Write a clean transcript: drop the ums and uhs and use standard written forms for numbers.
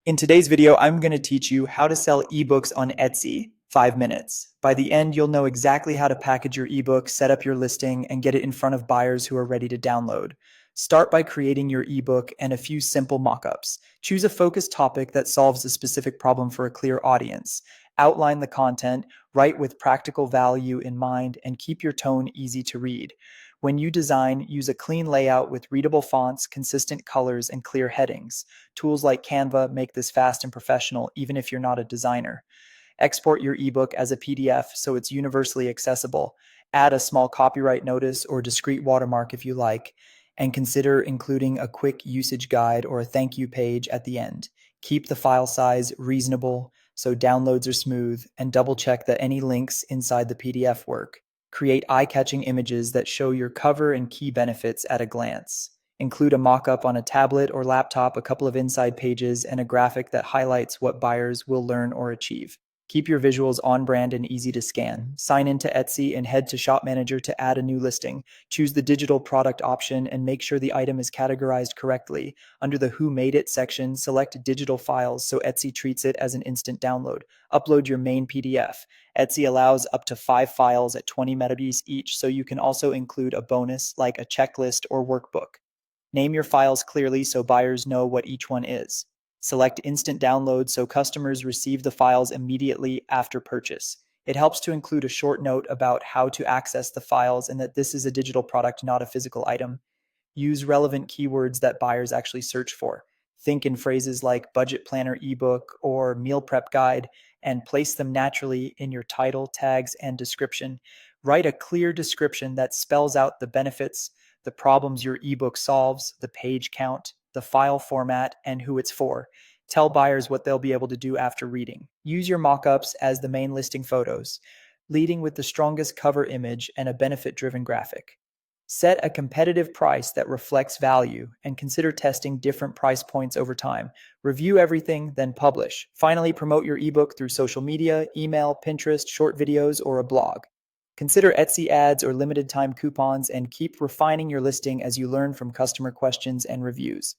In today's video, I'm going to teach you how to sell ebooks on Etsy, 5 minutes. By the end, you'll know exactly how to package your ebook, set up your listing, and get it in front of buyers who are ready to download. Start by creating your ebook and a few simple mockups. Choose a focused topic that solves a specific problem for a clear audience. Outline the content, write with practical value in mind, and keep your tone easy to read. When you design, use a clean layout with readable fonts, consistent colors, and clear headings. Tools like Canva make this fast and professional, even if you're not a designer. Export your ebook as a PDF so it's universally accessible. Add a small copyright notice or discrete watermark if you like, and consider including a quick usage guide or a thank you page at the end. Keep the file size reasonable so downloads are smooth, and double check that any links inside the PDF work. Create eye-catching images that show your cover and key benefits at a glance. Include a mock-up on a tablet or laptop, a couple of inside pages, and a graphic that highlights what buyers will learn or achieve. Keep your visuals on brand and easy to scan. Sign into Etsy and head to Shop Manager to add a new listing. Choose the digital product option and make sure the item is categorized correctly. Under the Who Made It section, select digital files so Etsy treats it as an instant download. Upload your main PDF. Etsy allows up to 5 files at 20 megabytes each, so you can also include a bonus like a checklist or workbook. Name your files clearly so buyers know what each one is. Select instant download so customers receive the files immediately after purchase. It helps to include a short note about how to access the files and that this is a digital product, not a physical item. Use relevant keywords that buyers actually search for. Think in phrases like budget planner ebook or meal prep guide and place them naturally in your title, tags, and description. Write a clear description that spells out the benefits, the problems your ebook solves, the page count, the file format, and who it's for. Tell buyers what they'll be able to do after reading. Use your mockups as the main listing photos, leading with the strongest cover image and a benefit-driven graphic. Set a competitive price that reflects value and consider testing different price points over time. Review everything, then publish. Finally, promote your ebook through social media, email, Pinterest, short videos, or a blog. Consider Etsy ads or limited time coupons and keep refining your listing as you learn from customer questions and reviews.